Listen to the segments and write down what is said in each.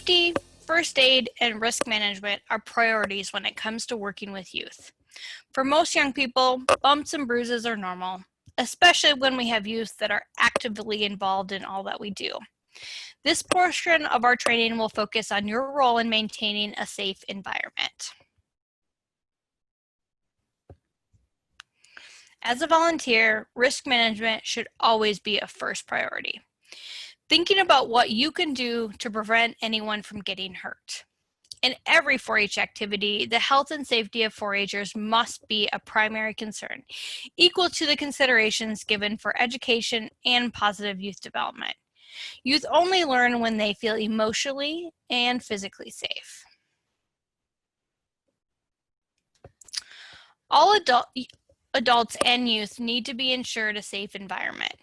Safety, first aid, and risk management are priorities when it comes to working with youth. For most young people, bumps and bruises are normal, especially when we have youth that are actively involved in all that we do. This portion of our training will focus on your role in maintaining a safe environment. As a volunteer, risk management should always be a first priority. Thinking about what you can do to prevent anyone from getting hurt. In every 4-H activity, the health and safety of 4-Hers must be a primary concern, equal to the considerations given for education and positive youth development. Youth only learn when they feel emotionally and physically safe. All adults and youth need to be ensured a safe environment.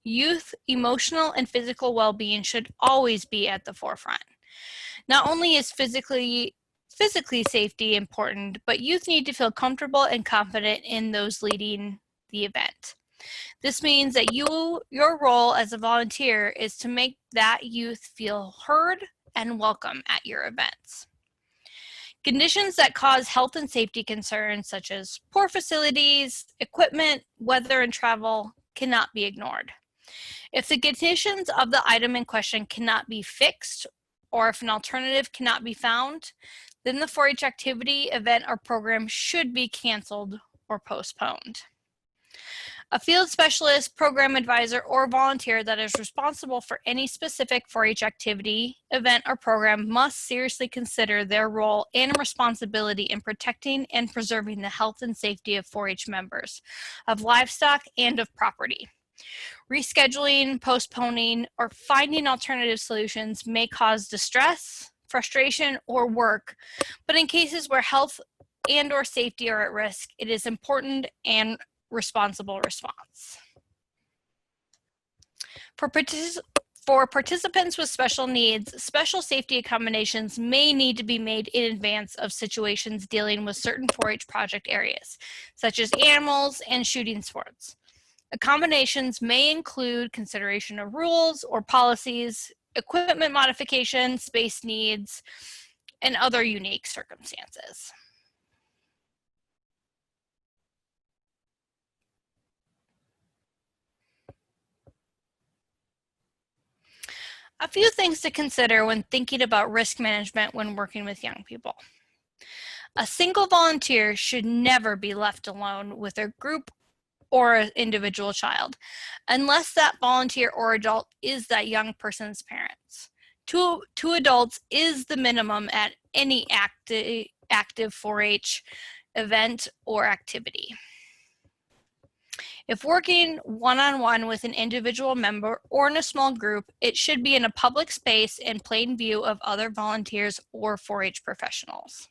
Youth emotional and physical well-being should always be at the forefront. Not only is physically safety important, but youth need to feel comfortable and confident in those leading the event. This means that your role as a volunteer is to make that youth feel heard and welcome at your events. Conditions that cause health and safety concerns, such as poor facilities, equipment, weather, and travel, cannot be ignored. If the conditions of the item in question cannot be fixed, or if an alternative cannot be found, then the 4-H activity, event, or program should be canceled or postponed. A field specialist, program advisor, or volunteer that is responsible for any specific 4-H activity, event, or program must seriously consider their role and responsibility in protecting and preserving the health and safety of 4-H members, of livestock, and of property. Rescheduling, postponing, or finding alternative solutions may cause distress, frustration, or work, but in cases where health and/or safety are at risk, it is important and responsible response. For participants with special needs, special safety accommodations may need to be made in advance of situations dealing with certain 4-H project areas, such as animals and shooting sports. Accommodations may include consideration of rules or policies, equipment modifications, space needs, and other unique circumstances. A few things to consider when thinking about risk management when working with young people. A single volunteer should never be left alone with a group or an individual child, unless that volunteer or adult is that young person's parents. Two adults is the minimum at any active 4-H event or activity. If working one-on-one with an individual member or in a small group, it should be in a public space in plain view of other volunteers or 4-H professionals.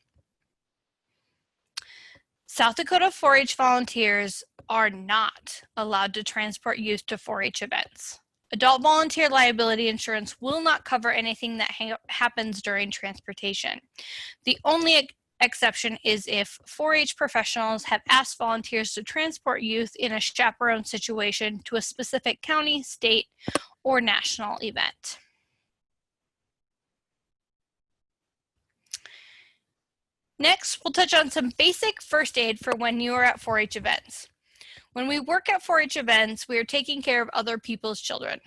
South Dakota 4-H volunteers are not allowed to transport youth to 4-H events. Adult volunteer liability insurance will not cover anything that happens during transportation. The only exception is if 4-H professionals have asked volunteers to transport youth in a chaperone situation to a specific county, state, or national event. Next, we'll touch on some basic first aid for when you are at 4-H events. When we work at 4-H events, we are taking care of other people's children.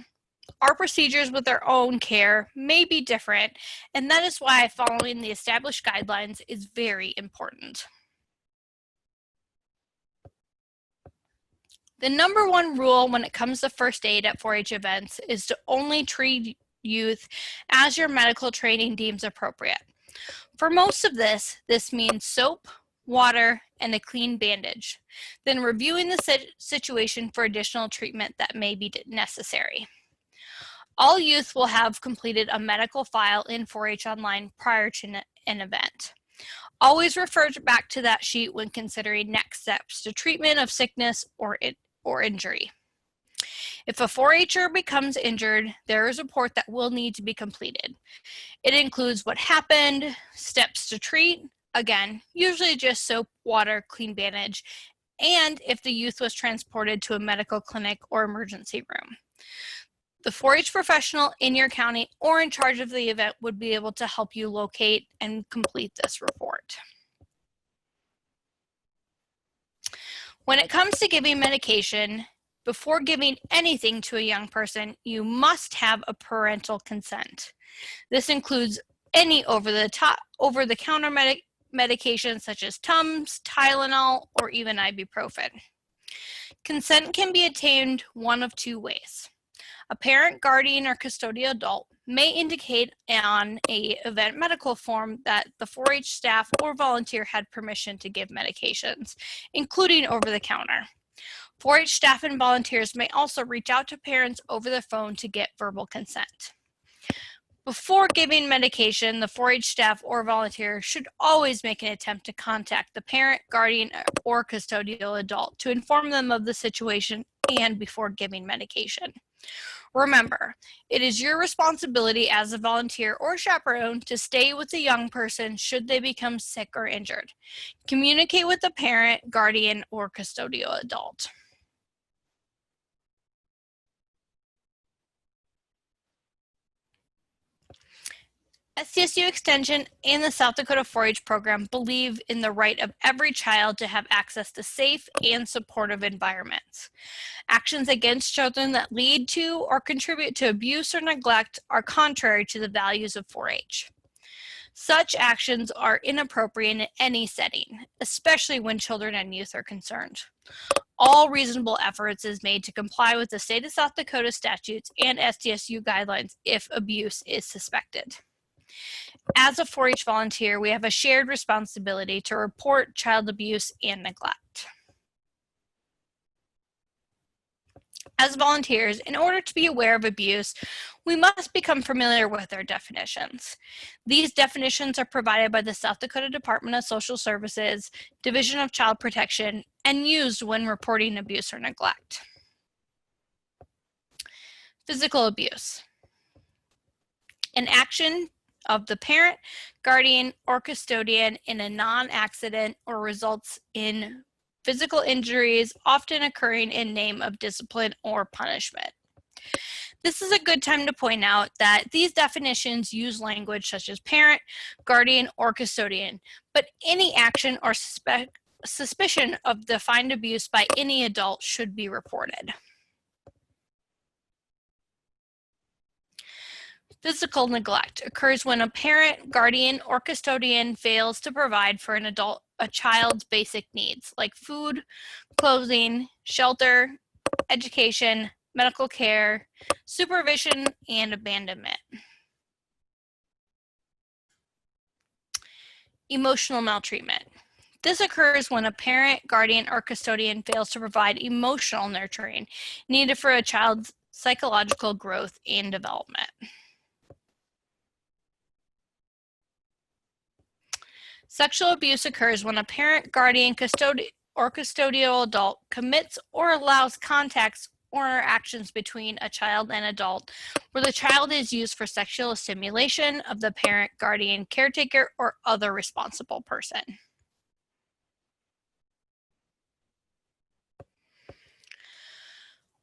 Our procedures with our own care may be different, and that is why following the established guidelines is very important. The number one rule when it comes to first aid at 4-H events is to only treat youth as your medical training deems appropriate. For most of this means soap, water, and a clean bandage, then reviewing the situation for additional treatment that may be necessary. All youth will have completed a medical file in 4-H Online prior to an event. Always refer back to that sheet when considering next steps to treatment of sickness or injury. If a 4-Her becomes injured, there is a report that will need to be completed. It includes what happened, steps to treat, again, usually just soap, water, clean bandage, and if the youth was transported to a medical clinic or emergency room. The 4-H professional in your county or in charge of the event would be able to help you locate and complete this report. When it comes to giving medication, before giving anything to a young person, you must have a parental consent. This includes any over-the-counter medications such as Tums, Tylenol, or even ibuprofen. Consent can be obtained one of two ways. A parent, guardian, or custodial adult may indicate on an event medical form that the 4-H staff or volunteer had permission to give medications, including over-the-counter. 4-H staff and volunteers may also reach out to parents over the phone to get verbal consent. Before giving medication, the 4-H staff or volunteer should always make an attempt to contact the parent, guardian, or custodial adult to inform them of the situation and before giving medication. Remember, it is your responsibility as a volunteer or chaperone to stay with the young person should they become sick or injured. Communicate with the parent, guardian, or custodial adult. SDSU Extension and the South Dakota 4-H program believe in the right of every child to have access to safe and supportive environments. Actions against children that lead to or contribute to abuse or neglect are contrary to the values of 4-H. Such actions are inappropriate in any setting, especially when children and youth are concerned. All reasonable efforts is made to comply with the state of South Dakota statutes and SDSU guidelines if abuse is suspected. As a 4-H volunteer, we have a shared responsibility to report child abuse and neglect. As volunteers, in order to be aware of abuse, we must become familiar with their definitions. These definitions are provided by the South Dakota Department of Social Services, Division of Child Protection, and used when reporting abuse or neglect. Physical abuse. An action of the parent, guardian, or custodian in a non-accident or results in physical injuries, often occurring in name of discipline or punishment. This is a good time to point out that these definitions use language such as parent, guardian, or custodian, but any action or suspicion of defined abuse by any adult should be reported. Physical neglect occurs when a parent, guardian, or custodian fails to provide for an adult a child's basic needs like food, clothing, shelter, education, medical care, supervision, and abandonment. Emotional maltreatment. This occurs when a parent, guardian, or custodian fails to provide emotional nurturing needed for a child's psychological growth and development. Sexual abuse occurs when a parent, guardian, or custodial adult commits or allows contacts or interactions between a child and adult where the child is used for sexual stimulation of the parent, guardian, caretaker, or other responsible person.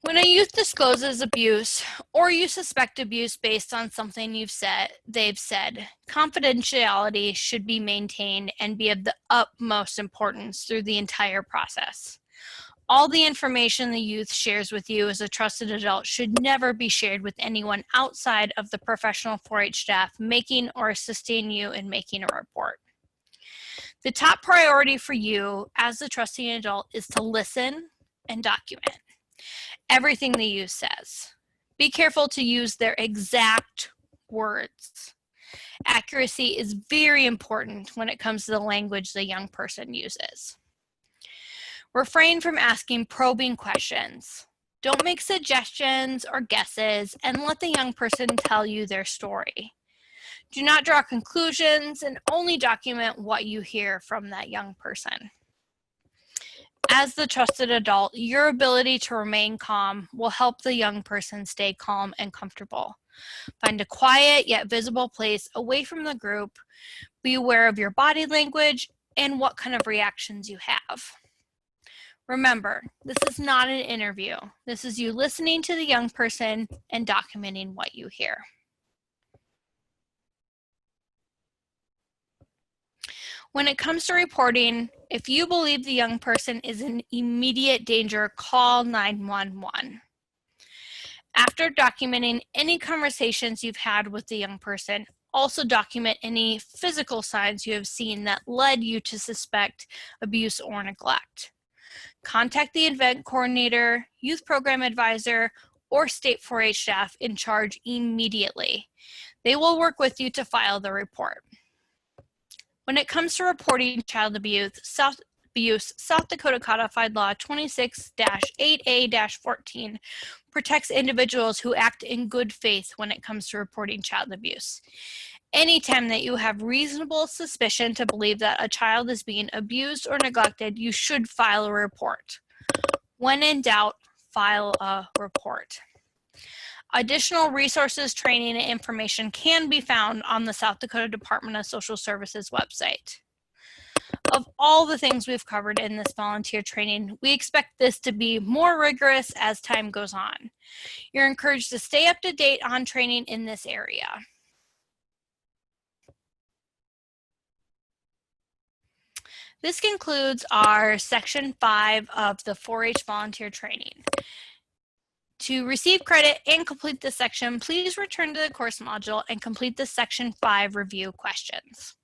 When a youth discloses abuse or you suspect abuse based on something they've said, confidentiality should be maintained and be of the utmost importance through the entire process. All the information the youth shares with you as a trusted adult should never be shared with anyone outside of the professional 4-H staff making or assisting you in making a report. The top priority for you as the trusting adult is to listen and document everything the youth says. Be careful to use their exact words. Accuracy is very important when it comes to the language the young person uses. Refrain from asking probing questions. Don't make suggestions or guesses and let the young person tell you their story. Do not draw conclusions and only document what you hear from that young person. As the trusted adult, your ability to remain calm will help the young person stay calm and comfortable. Find a quiet yet visible place away from the group. Be aware of your body language and what kind of reactions you have. Remember, this is not an interview. This is you listening to the young person and documenting what you hear. When it comes to reporting, if you believe the young person is in immediate danger, call 911. After documenting any conversations you've had with the young person, also document any physical signs you have seen that led you to suspect abuse or neglect. Contact the event coordinator, youth program advisor, or state 4-H staff in charge immediately. They will work with you to file the report. When it comes to reporting child abuse, South Dakota Codified Law 26-8A-14 protects individuals who act in good faith when it comes to reporting child abuse. Anytime that you have reasonable suspicion to believe that a child is being abused or neglected, you should file a report. When in doubt, file a report. Additional resources, training, and information can be found on the South Dakota Department of Social Services website. Of all the things we've covered in this volunteer training, we expect this to be more rigorous as time goes on. You're encouraged to stay up to date on training in this area. This concludes our Section 5 of the 4-H volunteer training. To receive credit and complete this section, please return to the course module and complete the Section 5 review questions.